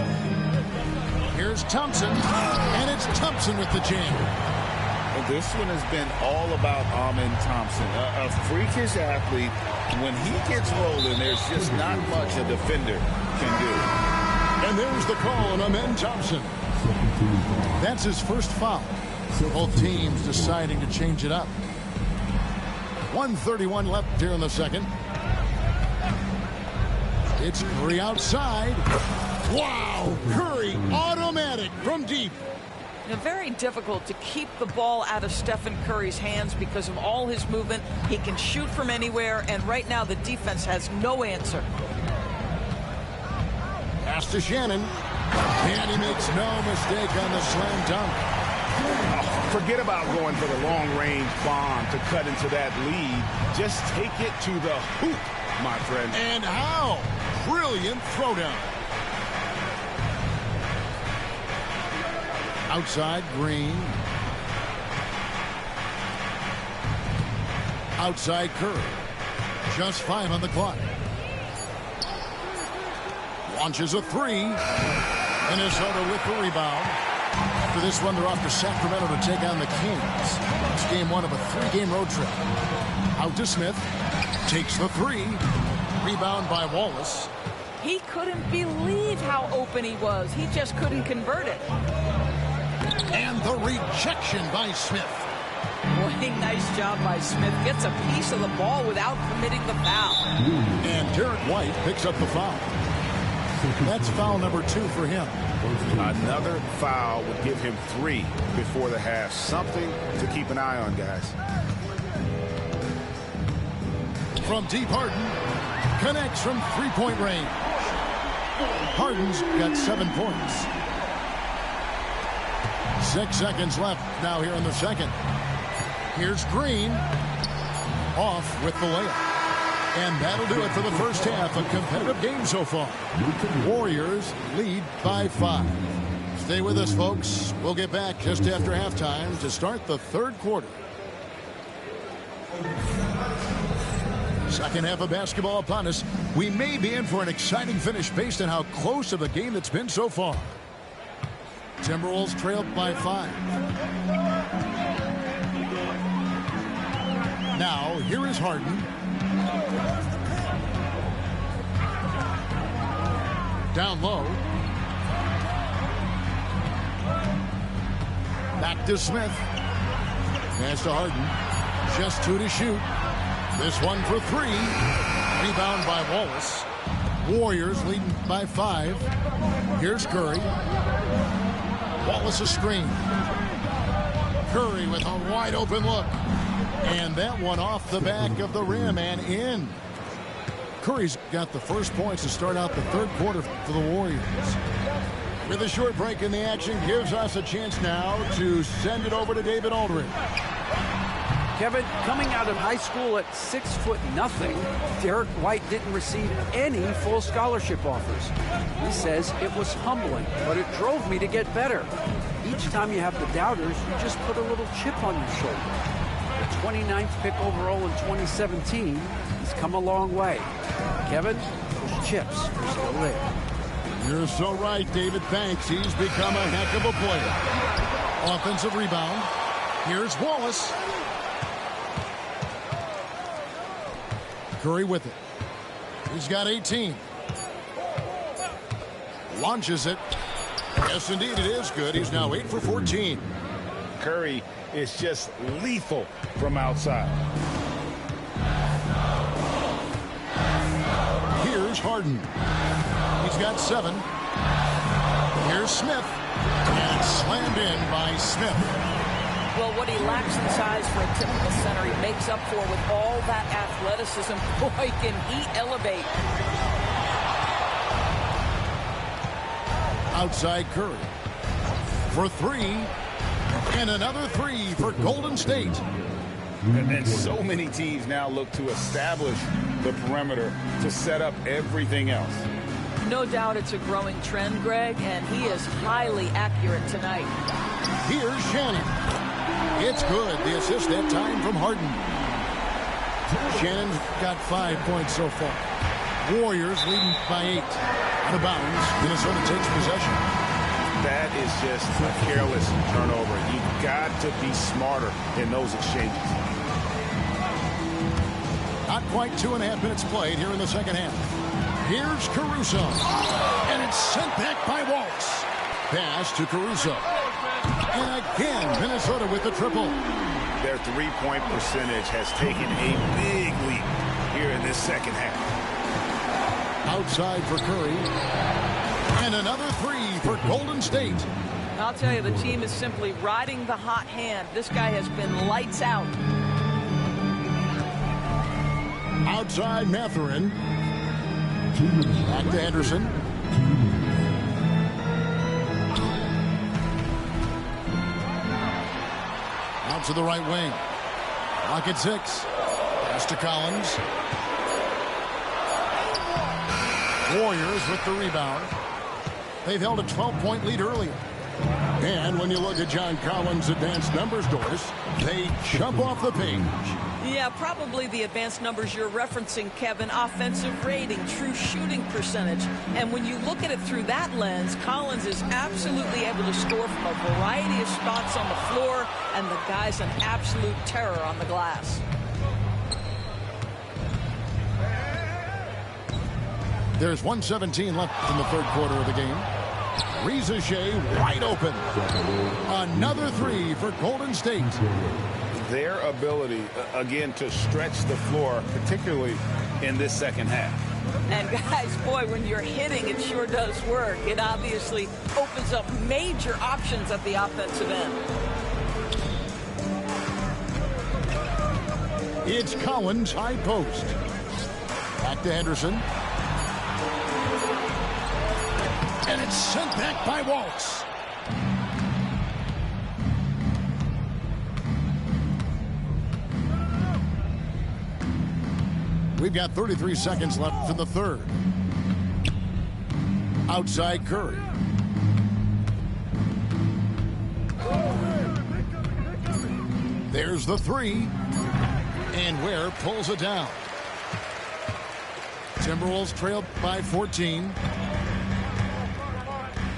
S8: Here's Thompson, and it's Thompson with the jam.
S9: Well, this one has been all about Amen Thompson, a freakish athlete. When he gets rolling, there's just not much a defender can do.
S8: And there's the call on Amen Thompson. That's his first foul. Both teams deciding to change it up. 1:31 left here in the second. It's Curry outside. Wow! Curry automatic from deep.
S11: Very difficult to keep the ball out of Stephen Curry's hands because of all his movement. He can shoot from anywhere, and right now the defense has no answer.
S8: Pass to Shannon. And he makes no mistake on the slam dunk.
S12: Forget about going for the long-range bomb to cut into that lead. Just take it to the hoop, my friend.
S8: And how? Brilliant throwdown. Outside, Green. Outside, Curry. Just 5 on the clock. Launches a 3. Minnesota with the rebound. After this one, they're off to Sacramento to take on the Kings. It's game one of a 3-game road trip. Out to Smith. Takes the three. Rebound by Wallace.
S11: He couldn't believe how open he was. He just couldn't convert it.
S8: And the rejection by Smith.
S11: Boy, nice job by Smith. Gets a piece of the ball without committing the foul.
S8: And Derek White picks up the foul. That's foul number 2 for him.
S12: Another foul would give him 3 before the half. Something to keep an eye on, guys.
S8: From deep, Harden connects from 3-point range. Harden's got 7 points. 6 seconds left now here in the second. Here's Green off with the layup. And that'll do it for the first half. A competitive game so far. Warriors lead by 5. Stay with us, folks. We'll get back just after halftime to start the third quarter. Second half of basketball upon us. We may be in for an exciting finish based on how close of a game it's been so far. Timberwolves trailed by 5. Now, here is Harden. Down low. Back to Smith. Pass to Harden. Just 2 to shoot. This one for 3. Rebound by Wallace. Warriors leading by 5. Here's Curry. Wallace a screen. Curry with a wide open look. And that one off the back of the rim and in. Curry's got the first points to start out the third quarter for the Warriors. With a short break in the action, gives us a chance now to send it over to David Aldridge.
S10: Kevin, coming out of high school at 6'0", Derek White didn't receive any full scholarship offers. He says it was humbling, but it drove me to get better. Each time you have the doubters, you just put a little chip on your shoulder. The 29th pick overall in 2017, he's come a long way. Kevin, those chips are still there.
S8: You're so right, David. Thanks. He's become a heck of a player. Offensive rebound. Here's Wallace. Curry with it. He's got 18. Launches it. Yes, indeed, it is good. He's now 8 for 14.
S12: Curry is just lethal from outside.
S8: Here's Harden. He's got 7. Here's Smith. And slammed in by Smith.
S11: Well, what he lacks in size for a typical center, he makes up for with all that athleticism. Boy, can he elevate.
S8: Outside Curry. For 3. And another 3 for Golden State.
S12: And then so many teams now look to establish the perimeter to set up everything else.
S11: No doubt it's a growing trend, Greg, and he is highly accurate tonight.
S8: Here's Shannon. It's good. The assist that time from Harden. Shannon's got 5 points so far. Warriors leading by 8. Out of bounds. Minnesota takes possession.
S12: That is just a careless turnover. You've got to be smarter in those exchanges.
S8: Not quite 2.5 minutes played here in the second half. Here's Caruso. And it's sent back by Wallace. Pass to Caruso. And again, Minnesota with the triple.
S12: Their three-point percentage has taken a big leap here in this second half.
S8: Outside for Curry. And another 3 for Golden State.
S11: I'll tell you, the team is simply riding the hot hand. This guy has been lights out.
S8: Outside Mathurin. Back to Henderson. Out to the right wing. Lock at 6. Pass to Collins. Warriors with the rebound. They've held a 12-point lead earlier. And when you look at John Collins' advanced numbers, Doris, they jump off the page.
S11: Yeah, probably the advanced numbers you're referencing, Kevin. Offensive rating, true shooting percentage. And when you look at it through that lens, Collins is absolutely able to score from a variety of spots on the floor, and the guy's an absolute terror on the glass.
S8: There's 1:17 left in the third quarter of the game. Reza Shea wide open. Another three for Golden State.
S3: Their ability, again, to stretch the floor, particularly in this second half.
S11: And guys, boy, when you're hitting, it sure does work. It obviously opens up major options at the offensive end.
S8: It's Collins, high post. Back to Henderson. And it's sent back by Wallace. We've got 33 seconds left in the third. Outside Curry. There's the three. And Ware pulls it down. Timberwolves trailed by 14.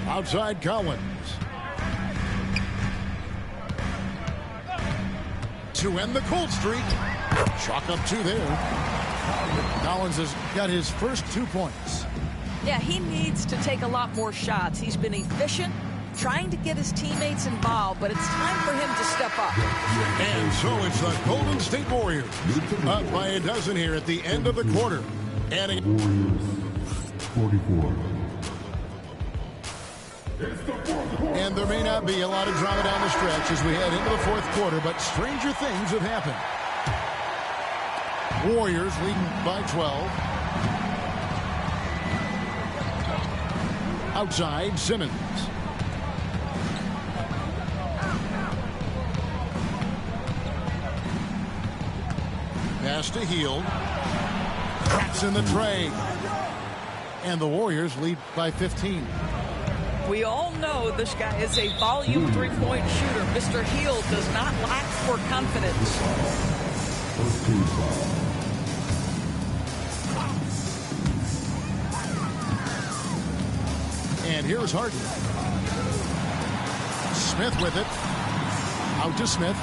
S8: Outside Collins. To end the cold streak. Chalk up two there. Collins has got his first 2 points.
S11: Yeah, he needs to take a lot more shots. He's been efficient, trying to get his teammates involved, but it's time for him to step up.
S8: And so it's the Golden State Warriors up by a dozen here at the end of the quarter. And
S6: 44.
S8: And there may not be a lot of drama down the stretch as we head into the fourth quarter, but stranger things have happened. Warriors leading by 12. Outside, Simmons. Pass to Hield. Traps in the tray. And the Warriors lead by 15.
S11: We all know this guy is a volume three-point shooter. Mr. Hield does not lack for confidence.
S8: And here's Harden. Smith with it. Out to Smith.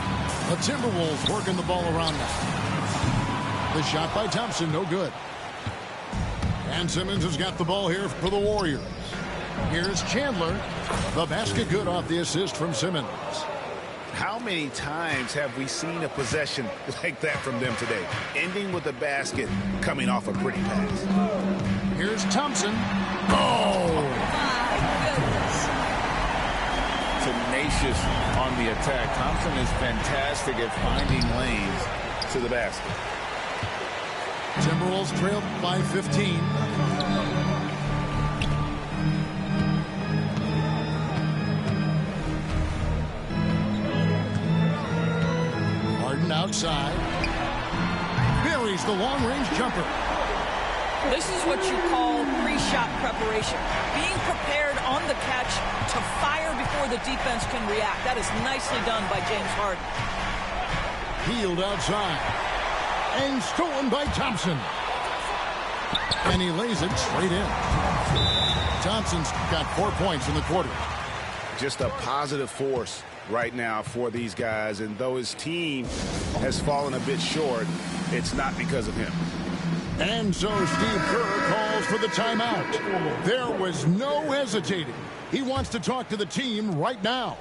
S8: The Timberwolves working the ball around now. The shot by Thompson, no good. And Simmons has got the ball here for the Warriors. Here's Chandler. The basket good off the assist from Simmons.
S3: How many times have we seen a possession like that from them today? Ending with a basket, coming off a pretty pass.
S8: Here's Thompson. Oh!
S9: Tenacious on the attack. Thompson is fantastic at finding lanes to the basket.
S8: Timberwolves trailed by 15. Harden outside. Buries the long-range jumper.
S11: This is what you call pre-shot preparation. Being prepared on the catch to fire before the defense can react. That is nicely done by James Harden.
S8: Hield outside. And stolen by Thompson. And he lays it straight in. Thompson's got 4 points in the quarter.
S3: Just a positive force right now for these guys. And though his team has fallen a bit short, it's not because of him.
S8: And so Steve Kerr calls for the timeout. There was no hesitating. He wants to talk to the team right now.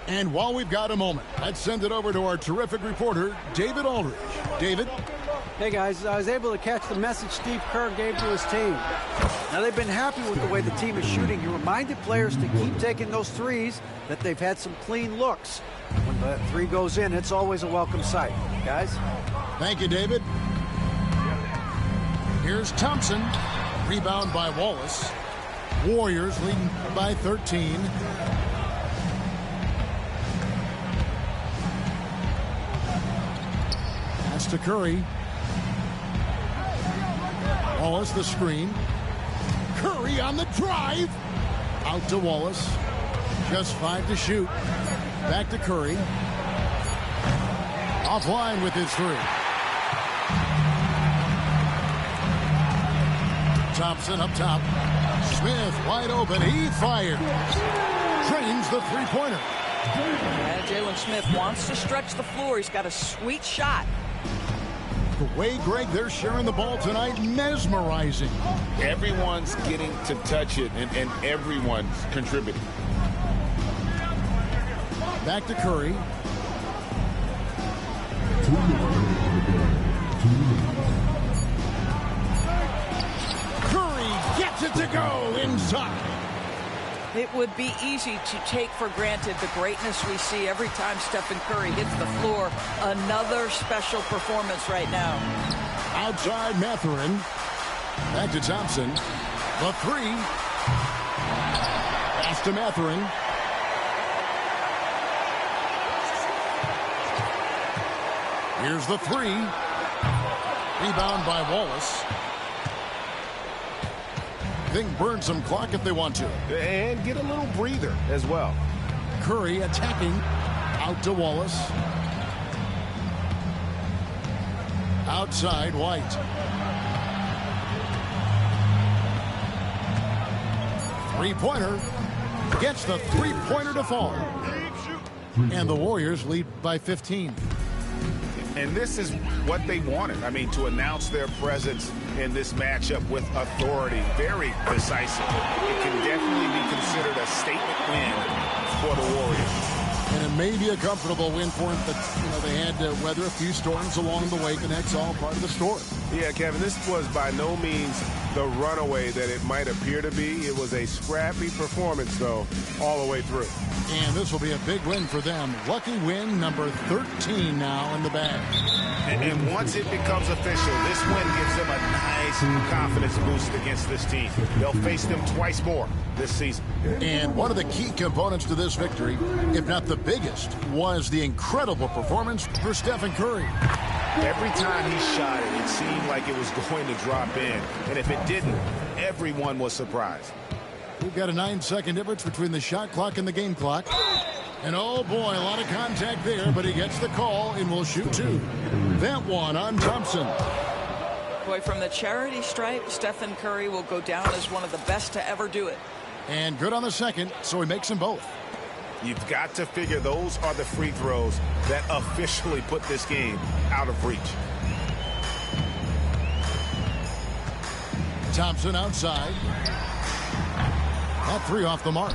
S8: And while we've got a moment, let's send it over to our terrific reporter, David Aldridge. David?
S10: Hey, guys, I was able to catch the message Steve Kerr gave to his team. Now, they've been happy with the way the team is shooting. He reminded players to keep taking those threes, that they've had some clean looks. When the three goes in, it's always a welcome sight. Guys?
S8: Thank you, David. Here's Thompson. Rebound by Wallace. Warriors leading by 13. Pass to Curry. Wallace the screen. Curry on the drive. Out to Wallace. Just 5 to shoot. Back to Curry. Offline with his 3. Thompson up top. Smith wide open. He fires. Drains the three-pointer.
S11: Yeah, Jalen Smith wants to stretch the floor. He's got a sweet shot.
S8: The way, Greg, they're sharing the ball tonight, mesmerizing.
S9: Everyone's getting to touch it, and everyone's contributing.
S8: Back to Curry. Curry gets it to go inside.
S11: It would be easy to take for granted the greatness we see every time Stephen Curry hits the floor. Another special performance right now.
S8: Outside Mathurin. Back to Thompson. The 3. Pass to Mathurin. Here's the 3. Rebound by Wallace. They can burn some clock if they want to.
S12: And get a little breather as well.
S8: Curry attacking. Out to Wallace. Outside White. Three-pointer. Gets the three-pointer to fall. And the Warriors lead by 15.
S3: And this is what they wanted. I mean, to announce their presence in this matchup with authority. Very decisive. It can definitely be considered a statement win for the Warriors.
S8: And it may be a comfortable win for them, but they had to weather a few storms along the way, and that's all part of the story.
S12: Yeah, Kevin, this was by no means the runaway that it might appear to be. It was a scrappy performance, though, all the way through.
S8: And this will be a big win for them. Lucky win number 13 now in the bag.
S3: And once it becomes official, this win gives them a nice confidence boost against this team. They'll face them twice more this season.
S8: And one of the key components to this victory, if not the biggest, was the incredible performance for Stephen Curry.
S3: Every time he shot it, it seemed like it was going to drop in. And if it didn't, everyone was surprised.
S8: We've got a 9-second difference between the shot clock and the game clock. And oh boy, a lot of contact there, but he gets the call and will shoot 2. That one on Thompson.
S11: Boy, from the charity stripe, Stephen Curry will go down as one of the best to ever do it.
S8: And good on the second, so he makes them both.
S3: You've got to figure those are the free throws that officially put this game out of reach.
S8: Thompson outside. That 3 off the mark.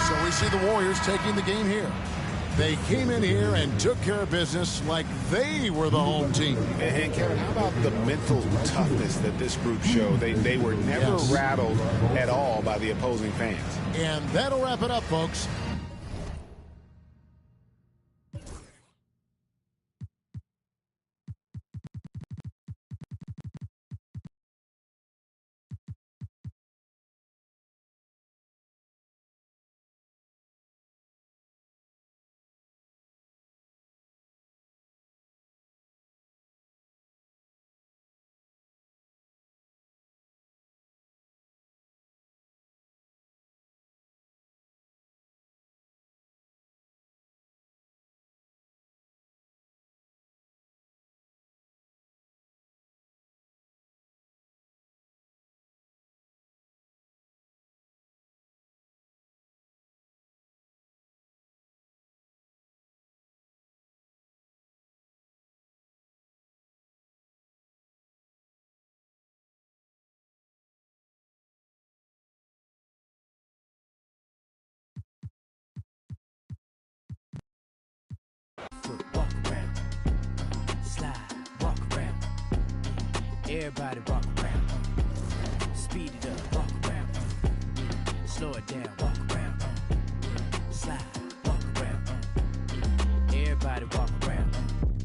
S8: So we see the Warriors taking the game here. They came in here and took care of business like they were the home team.
S3: And Kevin, how about the mental toughness that this group showed? They were never rattled at all by the opposing fans.
S8: And that'll wrap it up, folks.
S13: Walk around, slide, walk around. Everybody walk around. Speed it up, walk around. Slow it down, walk around. Slide, walk around. Everybody walk around.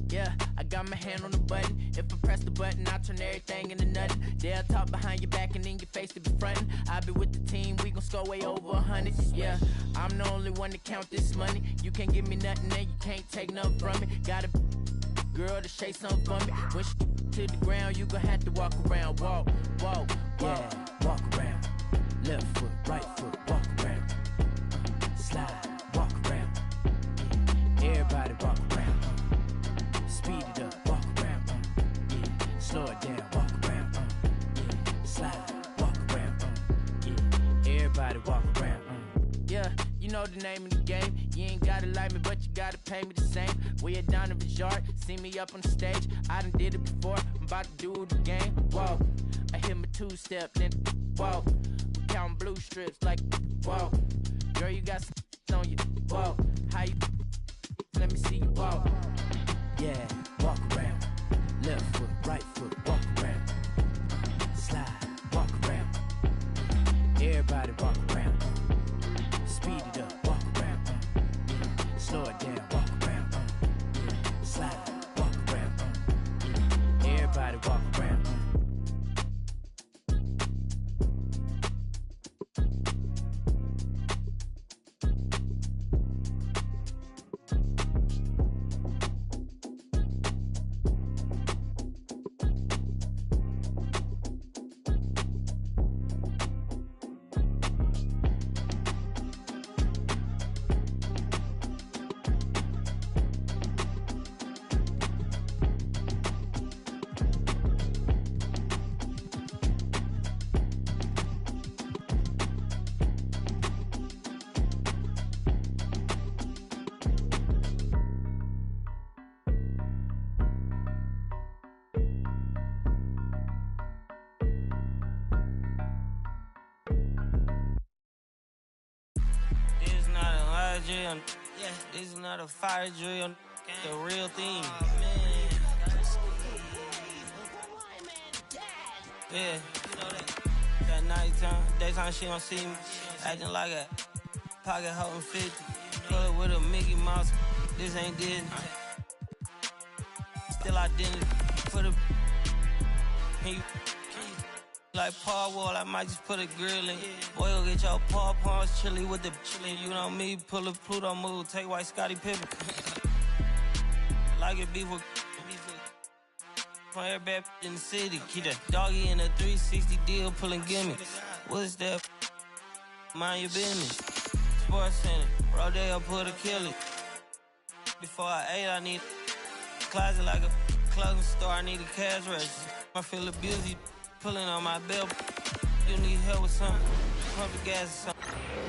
S13: Yeah, I got got my hand on the button. If I press the button, I turn everything into nothing. They'll talk behind your back and in your face to be frontin'. I be with the team, we gon' score way over 100. Yeah, I'm the only one to count this money. You can't give me nothing and you can't take nothing from me. Got a girl to shake something for me. When she to the ground, you gon' have to walk around. Walk, walk, yeah, walk around. Left foot, right foot, walk around. Slide, walk around. Everybody walk around. Speed it up, walk around. Yeah, slow it down, walk around. Yeah, slide, walk around. Yeah, everybody walk around. Yeah, you know the name of the game. You ain't gotta like me, but you gotta pay me the same. We at Donovan's yard, see me up on the stage. I done did it before, I'm about to do it again. Whoa, I hit my two-step, then whoa. I'm counting blue strips like whoa. Girl, you got on you, whoa. How you? Let me see you walk. Yeah, walk around. Left foot, right foot, walk around. Slide, walk around. Everybody walk around. Speed it up, walk around. Slow it down, walk around. Slide, walk around. Everybody walk around.
S14: Drill. Yeah, this is not a fire drill, the real thing. Yeah, you know that nighttime, daytime she don't see me, acting like a pocket holding 50. Pull it with a Mickey Mouse, this ain't Disney. Still identity for the like Paul Wall, I might just put a grill in. Boy, go get your paw paws chili with the chili. You know me, pull a Pluto move, take white Scottie Pippen. Like it beef with from everybody in the city. Keep that doggy in a 360 deal, pulling gimme. What's that? Mind your business. Sports Center, Rodeo, put a kill it. Before I ate, I need a closet like a clothing store. I need a cash register. I feel abused. Pulling on my belt, you need help with something, pump the gas or something.